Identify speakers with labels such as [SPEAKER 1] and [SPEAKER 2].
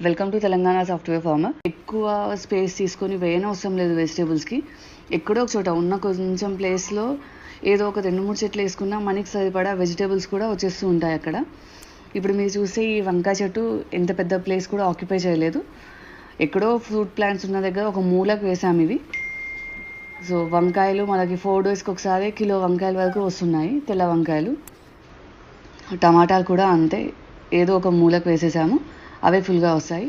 [SPEAKER 1] Welcome to Telangana software farmer. ఎక్కువ space తీసుకొని వేయనవసరం లేదు వెజిటేబుల్స్కి. ఎక్కడో ఒక చోట ఉన్న కొంచెం ప్లేస్లో ఏదో ఒక 2-3 చెట్లు వేసుకున్నా మనకి సరిపడా వెజిటేబుల్స్ కూడా వచ్చేస్తూ ఉంటాయి అక్కడ. ఇప్పుడు మీరు చూస్తే ఈ వంకాయ చెట్టు ఎంత పెద్ద ప్లేస్ కూడా ఆక్యుపై చేయలేదు. ఎక్కడో ఫ్రూట్ ప్లాంట్స్ ఉన్న దగ్గర ఒక మూలకు వేసాము ఇవి. సో వంకాయలు మనకి 4 డేస్కి ఒకసారి కిలో వంకాయల వరకు వస్తున్నాయి, తెల్ల వంకాయలు. టమాటాలు కూడా అంతే, ఏదో ఒక మూలకు వేసేసాము, అవే ఫుల్గా వస్తాయి.